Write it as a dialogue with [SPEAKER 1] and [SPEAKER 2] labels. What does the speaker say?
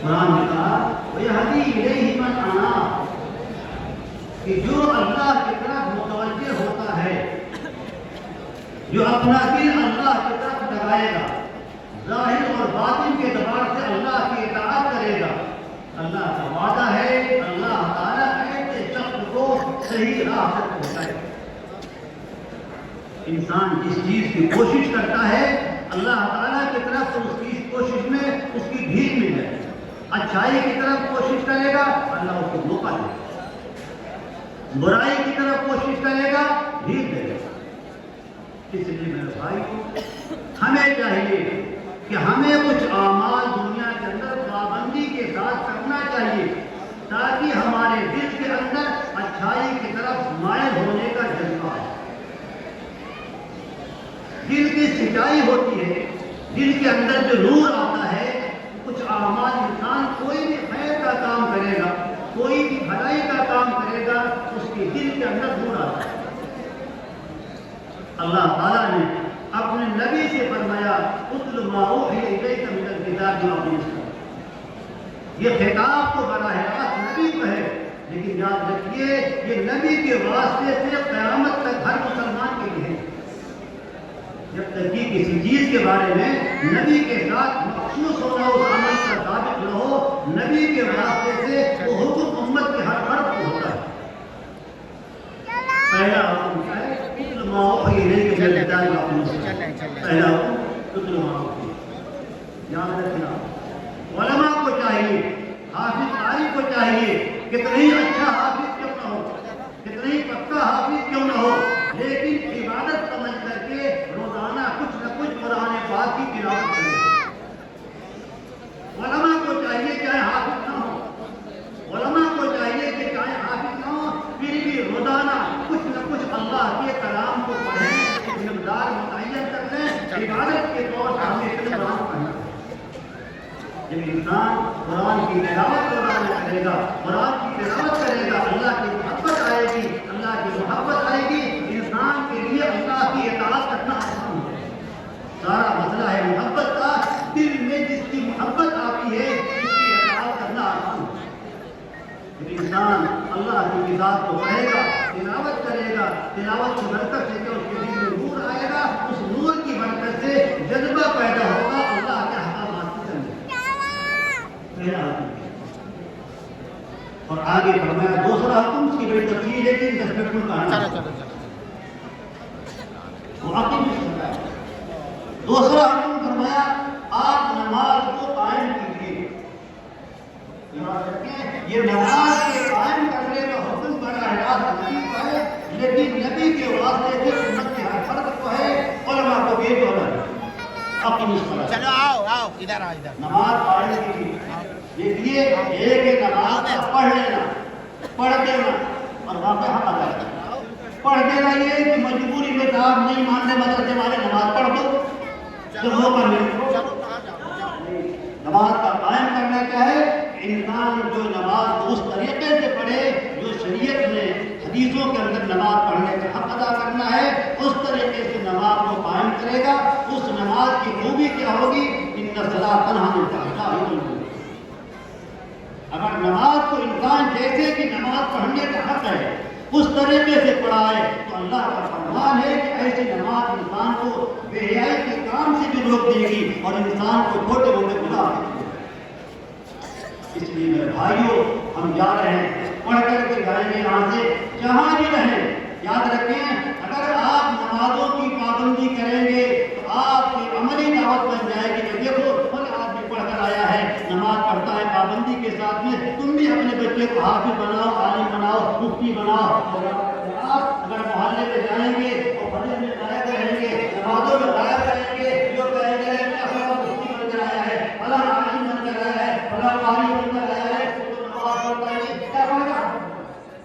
[SPEAKER 1] قرآن نے کہا وَيَهْدِي إِلَيْهِ مَنْ أَنَابَ، کہ جو اللہ کی طرف متوجہ ہوتا ہے، جو اپنا دل اللہ کی طرف لگائے گا، ظاہر اور باطن کے اعتبار سے اللہ کی اطاعت کرے گا، اللہ کا وعدہ ہے، اللہ تعالیٰ ایسے شخص کو صحیح راہ پر پہنچائے گا۔ انسان جس چیز کی کوشش کرتا ہے اللہ تعالیٰ کی طرف سے اس کی کوشش میں اس کی بھیک مل جائے گی۔ اچھائی کی طرف کوشش کرے گا اللہ اس کو موقع دے گا، برائی کی طرف کوشش کرے گا بھیک دے گا۔ اس لیے میرے بھائی کو ہمیں چاہیے کہ ہمیں کچھ اعمال دنیا کے اندر پابندی کے ساتھ کرنا چاہیے تاکہ ہمارے دل کے اندر اچھائی کی طرف مائل ہونے کا جذبہ ہے۔ دل کی سچائی ہوتی ہے، دل کے اندر جو نور آتا ہے، کچھ اعمال انسان کوئی بھی خیر کا کام کرے گا، کوئی بھی بھلائی کا کام کرے گا، اس کے دل کے اندر نور آتا ہے۔ اللہ تعالیٰ نے اپنے نبی سے فرمایا اتل ما اوحی الیک من الکتاب واقم الصلاۃ، یہ خطاب تو براہ راست نبی کو ہے، لیکن یاد رکھیے یہ نبی کے واسطے سے قیامت تک ہر مسلمان کے لیے ہے۔ جب تک کہ کسی چیز کے بارے میں نبی کے ساتھ مخصوص ہونا اس عمل کا ثابت نہ ہو، نبی کے واسطے سے وہ حکم امت کے ہر فرد کو ہوتا ہے۔ پہلا حکم کیا ہے؟ اتل ما اوحی الیک من الکتاب واقم الصلاۃ، پہلا حکم اتل ما اوحی۔ یاد رکھنا علماء کو چاہیے، حافظ قاری کو چاہیے، کتنا ہی اچھا حافظ کیوں نہ ہو، کتنا ہی پکا حافظ کیوں نہ ہو، لیکن عبادت سمجھ کر کے روزانہ کچھ نہ کچھ قرآن پاک کی تلاوت کرے۔ علماء کو چاہیے چاہے حافظ نہ ہو، علماء کو چاہیے کہ چاہے حافظ نہ ہو پھر بھی روزانہ کچھ نہ کچھ اللہ کے کلام کو پڑھیں، ایک مقدار متعین کر لیں، عبادت کے طور پر ہمیں اتنے قرآن پڑھنا ہے۔ جب انسان قرآن کی تلاوت کرے گا، قرآن کی تلاوت کرے گا، اللہ کی محبت آئے گی، اللہ کی محبت آئے گی، انسان کے لیے اللہ کی اطاعت کرنا آسان ہے۔ سارا مسئلہ ہے محبت کا، دل میں جس کی محبت آتی ہے اس کی اطاعت کرنا آسان ہے۔ جب انسان اللہ کی کتاب کو پڑھے گا، تلاوت کرے گا، تلاوت کی برکت سے اس کے دل میں نور آئے گا، اس نور کی برکت سے جذبہ پیدا ہوگا اللہ کے احکامات کو کرنے کا۔ پہلا حکم اور آگے فرمایا دوسرا حکم، اس کی بڑی تفصیل ہے کہ 10 منٹ میں کہنا۔ دوسرا حکم فرمایا آپ نماز کو قائم کیجیے۔ یہ نماز کے قائم کرنے کا حکم براہ راست نبی کو ہے، لیکن نبی کے واسطے سے امت کے ہر فرد کو ہے، علماء کو بھی تو ہے۔
[SPEAKER 2] چلو آؤ ادھر آؤ ادھر۔
[SPEAKER 1] نماز قائم کیجیے۔ دیکھیے ایک نماز کا پڑھ لینا، پڑھ دینا اور واقعہ حق ادا کرنا۔ پڑھ دینا یہ کہ مجبوری میں صاحب نہیں ماننے مدرسے والے نماز پڑھ دو، جو موقع ملے۔ نماز کا قائم کرنا کیا ہے؟ انسان جو نماز اس طریقے سے پڑھے جو شریعت میں حدیثوں کے اندر نماز پڑھنے کا حق ادا کرنا ہے، اس طریقے سے نماز کو قائم کرے گا۔ اس نماز کی خوبی کیا ہوگی؟ ان الصلاۃ تنہی عن الفحشاء والمنکر۔ اگر نماز کو انسان جیسے کہ نماز پڑھنے کا حق ہے اس طریقے سے پڑھائے تو اللہ کا فرمان ہے کہ ایسی نماز انسان کو بے حیائی کے کام سے بھی روک دے گی اور انسان کو چھوٹے موٹے گناہ دے گی۔ اس لیے میرے بھائیوں ہم جا رہے ہیں، پڑھ کر کے جائیں گے یہاں سے جہاں بھی رہیں۔ یاد رکھیں اگر آپ نمازوں کی پابندی کریں گے تو آپ کی عملی دعوت بن جائے گی کہ دیکھو پڑھ کر آیا ہے، نماز پڑھتا ہے پابندی کے ساتھ میں، تم بھی اپنے بچے کو حافظ بناؤ، عالم بناؤ، مفتی بناؤ۔ آپ اگر محلے میں جائیں گے تو